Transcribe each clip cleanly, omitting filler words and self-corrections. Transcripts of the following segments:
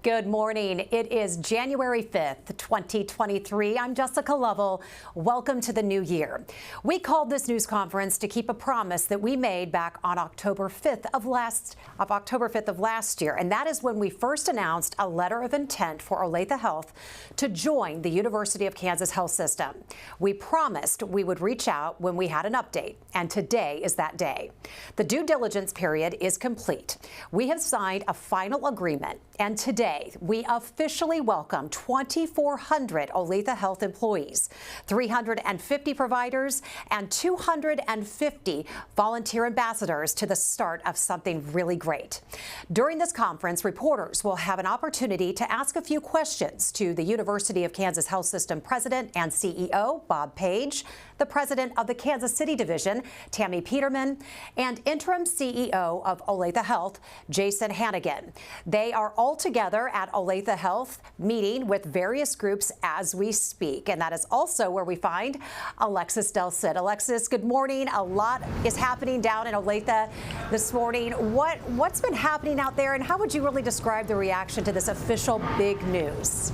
Good morning. It is January 5th, 2023. I'm Jessica Lovell. Welcome to the new year. We called this news conference to keep a promise that we made back on October 5th of last year, and that is when we first announced a letter of intent for Olathe Health to join the University of Kansas Health System. We promised we would reach out when we had an update, and today is that day. The due diligence period is complete. We have signed a final agreement, and today we officially welcome 2,400 Olathe Health employees, 350 providers, and 250 volunteer ambassadors to the start of something really great. During this conference, reporters will have an opportunity to ask a few questions to the University of Kansas Health System President and CEO, Bob Page, the President of the Kansas City Division, Tammy Peterman, and Interim CEO of Olathe Health, Jason Hannigan. They are all together at Olathe Health, meeting with various groups as we speak. And that is also where we find Alexis Del Cid. Alexis, good morning. A lot is happening down in Olathe this morning. What's been happening out there, and how would you really describe the reaction to this official big news?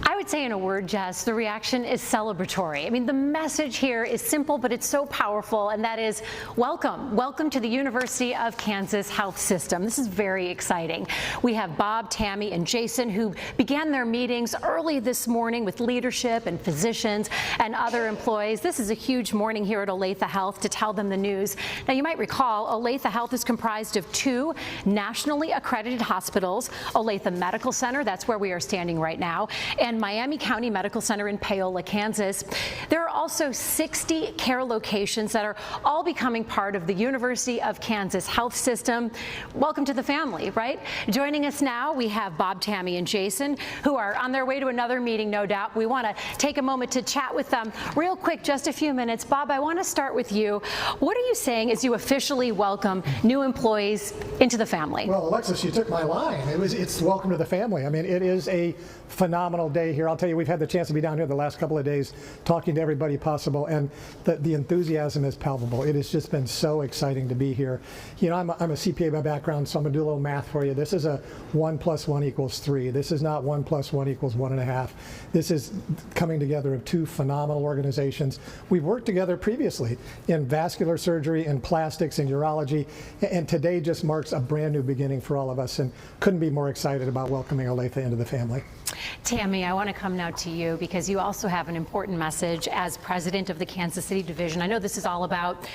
I would say in a word, Jess, the reaction is celebratory. I mean, the message here is simple, but it's so powerful, and that is welcome. Welcome to the University of Kansas Health System. This is very exciting. We have Bob, Tammy, and Jason, who began their meetings early this morning with leadership and physicians and other employees. This is a huge morning here at Olathe Health to tell them the news. Now, you might recall, Olathe Health is comprised of two nationally accredited hospitals, Olathe Medical Center, that's where we are standing right now, and Miami County Medical Center in Paola, Kansas. There are also 60 care locations that are all becoming part of the University of Kansas Health System. Welcome to the family, right? Joining us now, we have Bob, Tammy, and Jason, who are on their way to another meeting, no doubt. We want to take a moment to chat with them real quick, just a few minutes. Bob, I want to start with you. What are you saying as you officially welcome new employees into the family? Well, Alexis, you took my line. It's welcome to the family. I mean, it is a phenomenal day here. I'll tell you, we've had the chance to be down here the last couple of days talking to everybody possible, and the enthusiasm is palpable. It has just been so exciting to be here. You know, I'm a CPA by background, so I'm going to do a little math for you. This is a 1 + 1 = 3. This is not 1 + 1 = 1.5. This is coming together of two phenomenal organizations. We've worked together previously in vascular surgery, in plastics, in urology, and today just marks a brand new beginning for all of us, and couldn't be more excited about welcoming Olathe into the family. Tammy, I want to come now to you because you also have an important message as president of the Kansas City Division. I know this is all about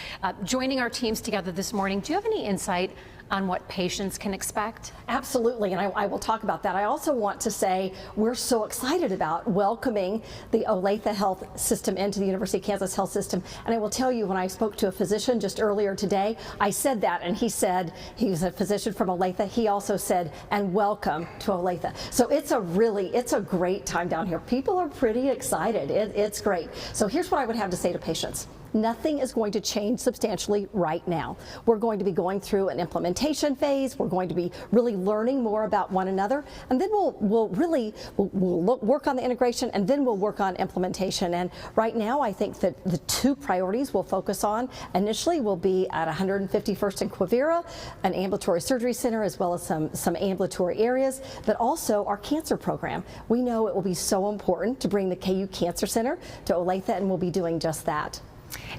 joining our teams together this morning. Do you have any insight on what patients can expect? Absolutely, and I will talk about that. I also want to say we're so excited about welcoming the Olathe Health System into the University of Kansas Health System. And I will tell you, when I spoke to a physician just earlier today, I said that, and he said, he was a physician from Olathe, he also said, and welcome to Olathe. So it's a great time down here. People are pretty excited. It's great. So here's what I would have to say to patients. Nothing is going to change substantially right now. We're going to be going through an implementation phase. We're going to be really learning more about one another, and then we'll work on the integration, and then we'll work on implementation. And right now, I think that the two priorities we'll focus on initially will be at 151st and Quivira, an ambulatory surgery center, as well as some ambulatory areas, but also our cancer program. We know it will be so important to bring the KU Cancer Center to Olathe, and we'll be doing just that.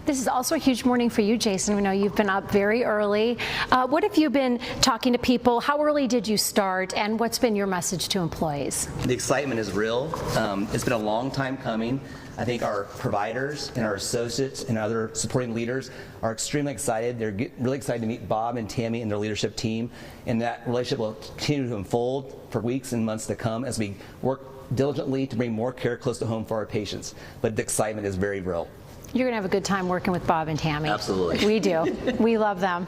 This is also a huge morning for you, Jason. We know you've been up very early. What have you been talking to people? How early did you start, and what's been your message to employees? The excitement is real. It's been a long time coming. I think our providers and our associates and other supporting leaders are extremely excited. They're really excited to meet Bob and Tammy and their leadership team, and that relationship will continue to unfold for weeks and months to come as we work diligently to bring more care close to home for our patients. But the excitement is very real. You're going to have a good time working with Bob and Tammy. Absolutely. We do. We love them.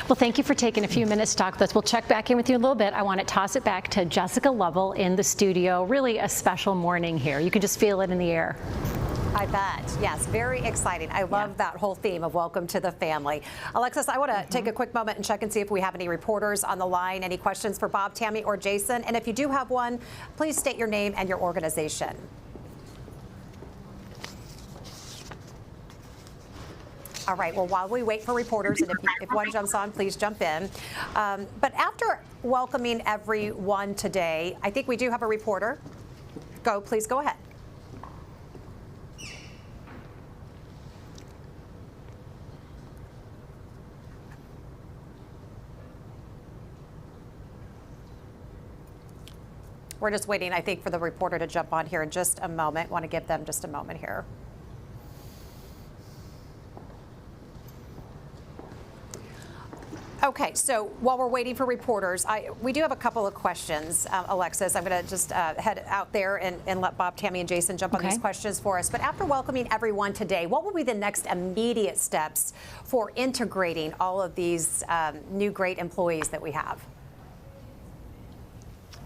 Well, thank you for taking a few minutes to talk with us. We'll check back in with you in a little bit. I want to toss it back to Jessica Lovell in the studio. Really a special morning here. You can just feel it in the air. I bet. Yes, very exciting. I love that whole theme of welcome to the family. Alexis, I want to take a quick moment and check and see if we have any reporters on the line. Any questions for Bob, Tammy, or Jason? And if you do have one, please state your name and your organization. All right, well, while we wait for reporters, and if one jumps on, please jump in. But after welcoming everyone today, I think we do have a reporter. Please go ahead. We're just waiting, I think, for the reporter to jump on here in just a moment. Want to give them just a moment here. Okay, so while we're waiting for reporters, we do have a couple of questions, Alexis. I'm going to just head out there and let Bob, Tammy, and Jason jump on these questions for us. But after welcoming everyone today, what will be the next immediate steps for integrating all of these new great employees that we have?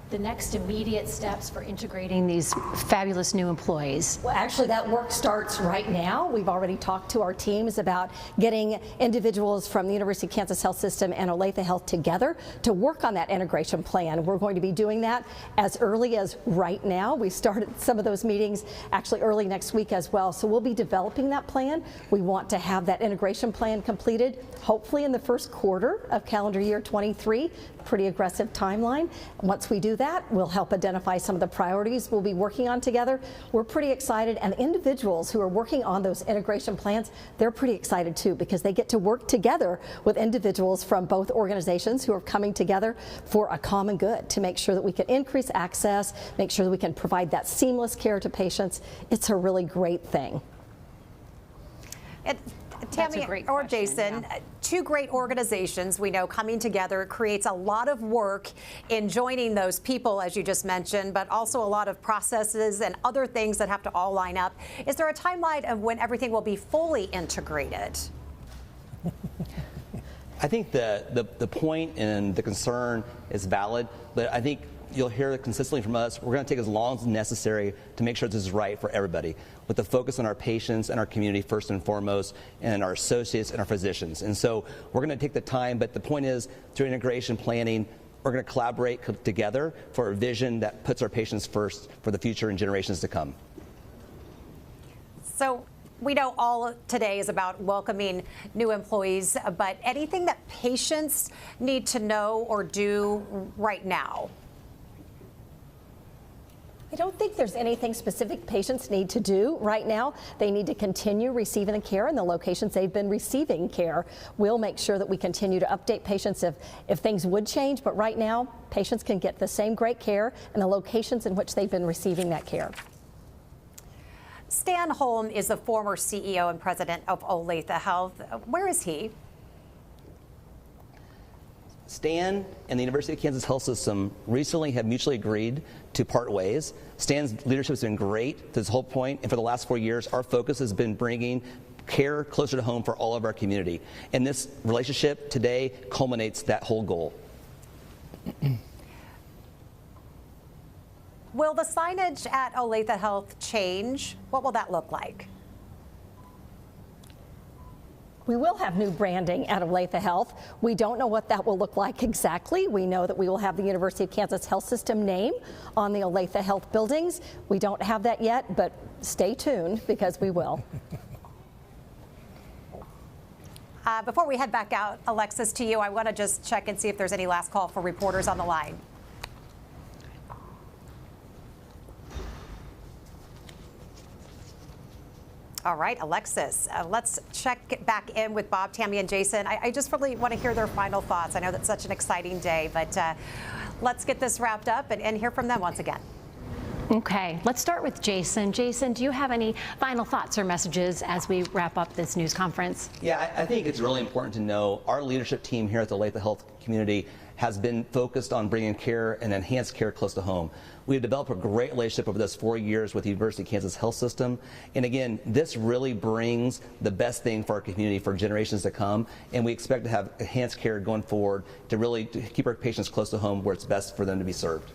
The next immediate steps for integrating these fabulous new employees? Well, actually, that work starts right now. We've already talked to our teams about getting individuals from the University of Kansas Health System and Olathe Health together to work on that integration plan. We're going to be doing that as early as right now. We started some of those meetings actually early next week as well. So we'll be developing that plan. We want to have that integration plan completed, hopefully in the first quarter of calendar year 23. Pretty aggressive timeline. Once we do that, we'll help identify some of the priorities we'll be working on together. We're pretty excited, and the individuals who are working on those integration plans, they're pretty excited too, because they get to work together with individuals from both organizations who are coming together for a common good to make sure that we can increase access, make sure that we can provide that seamless care to patients. It's a really great thing. Tammy or Jason, two great organizations we know coming together creates a lot of work in joining those people, as you just mentioned, but also a lot of processes and other things that have to all line up. Is there a timeline of when everything will be fully integrated? I think the point and the concern is valid, but I think you'll hear it consistently from us. We're going to take as long as necessary to make sure this is right for everybody, with the focus on our patients and our community first and foremost, and our associates and our physicians. And so we're going to take the time, but the point is, through integration planning, we're going to collaborate together for a vision that puts our patients first for the future and generations to come. So we know all today is about welcoming new employees, but anything that patients need to know or do right now? I don't think there's anything specific patients need to do right now. They need to continue receiving the care in the locations they've been receiving care. We'll make sure that we continue to update patients if things would change, but right now, patients can get the same great care in the locations in which they've been receiving that care. Stan Holm is the former CEO and president of Olathe Health. Where is he? Stan and the University of Kansas Health System recently have mutually agreed to part ways. Stan's leadership has been great to this whole point, and for the last 4 years, our focus has been bringing care closer to home for all of our community. And this relationship today culminates that whole goal. Will the signage at Olathe Health change? What will that look like? We will have new branding at Olathe Health. We don't know what that will look like exactly. We know that we will have the University of Kansas Health System name on the Olathe Health buildings. We don't have that yet, but stay tuned because we will. Before we head back out, Alexis, to you, I want to just check and see if there's any last call for reporters on the line. All right, Alexis, let's check back in with Bob, Tammy, and Jason. I just really want to hear their final thoughts. I know that's such an exciting day, but let's get this wrapped up and hear from them once again. Okay, let's start with Jason. Jason, do you have any final thoughts or messages as we wrap up this news conference? Yeah, I think it's really important to know our leadership team here at the Olathe Health community has been focused on bringing care and enhanced care close to home. We've developed a great relationship over those 4 years with the University of Kansas Health System. And again, this really brings the best thing for our community for generations to come. And we expect to have enhanced care going forward to really keep our patients close to home where it's best for them to be served.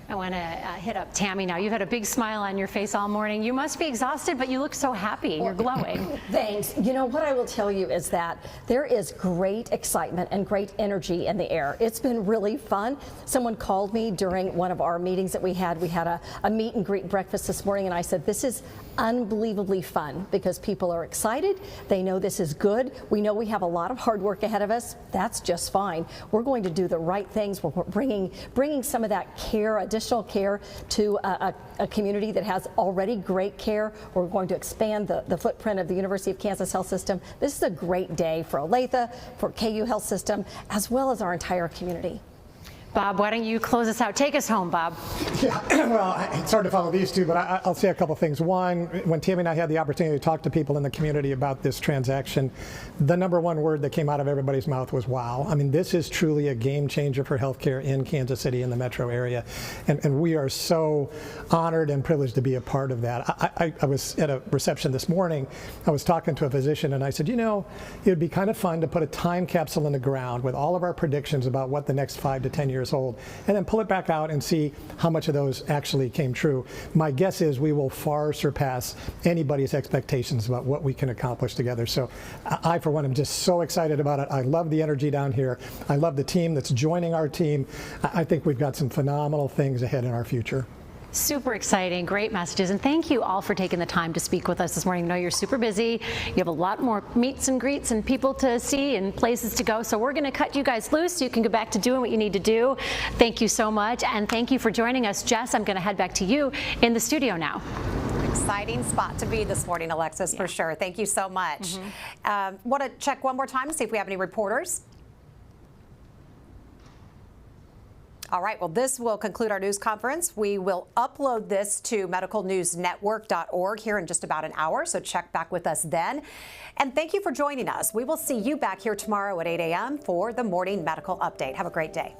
I want to hit up Tammy now. You've had a big smile on your face all morning. You must be exhausted, but you look so happy. You're glowing. Thanks. You know, what I will tell you is that there is great excitement and great energy in the air. It's been really fun. Someone called me during one of our meetings that we had. We had a meet and greet breakfast this morning, and I said, this is unbelievably fun because people are excited. They know this is good. We know we have a lot of hard work ahead of us. That's just fine. We're going to do the right things. We're bringing some of that care, additional care, to a community that has already great care. We're going to expand the footprint of the University of Kansas Health System. This is a great day for Olathe, for KU Health System, as well as our entire community. Bob, why don't you close us out? Take us home, Bob. Yeah, well, it's hard to follow these two, but I'll say a couple things. One, when Tammy and I had the opportunity to talk to people in the community about this transaction, the number one word that came out of everybody's mouth was wow. I mean, this is truly a game changer for healthcare in Kansas City in the metro area, and we are so honored and privileged to be a part of that. I was at a reception this morning. I was talking to a physician, and I said, you know, it would be kind of fun to put a time capsule in the ground with all of our predictions about what the next 5 to 10 years old, and then pull it back out and see how much of those actually came true. My guess is we will far surpass anybody's expectations about what we can accomplish together. So I, for one, am just so excited about it. I love the energy down here. I love the team that's joining our team. I think we've got some phenomenal things ahead in our future. Super exciting, great messages, and thank you all for taking the time to speak with us this morning. I know you're super busy. You have a lot more meets and greets and people to see and places to go, so we're going to cut you guys loose so you can go back to doing what you need to do. Thank you so much, and thank you for joining us. Jess, I'm going to head back to you in the studio now. Exciting spot to be this morning, Alexis, for sure. Thank you so much. Want to check one more time to see if we have any reporters? All right, well, this will conclude our news conference. We will upload this to medicalnewsnetwork.org here in just about an hour, so check back with us then. And thank you for joining us. We will see you back here tomorrow at 8 a.m. for the Morning Medical Update. Have a great day.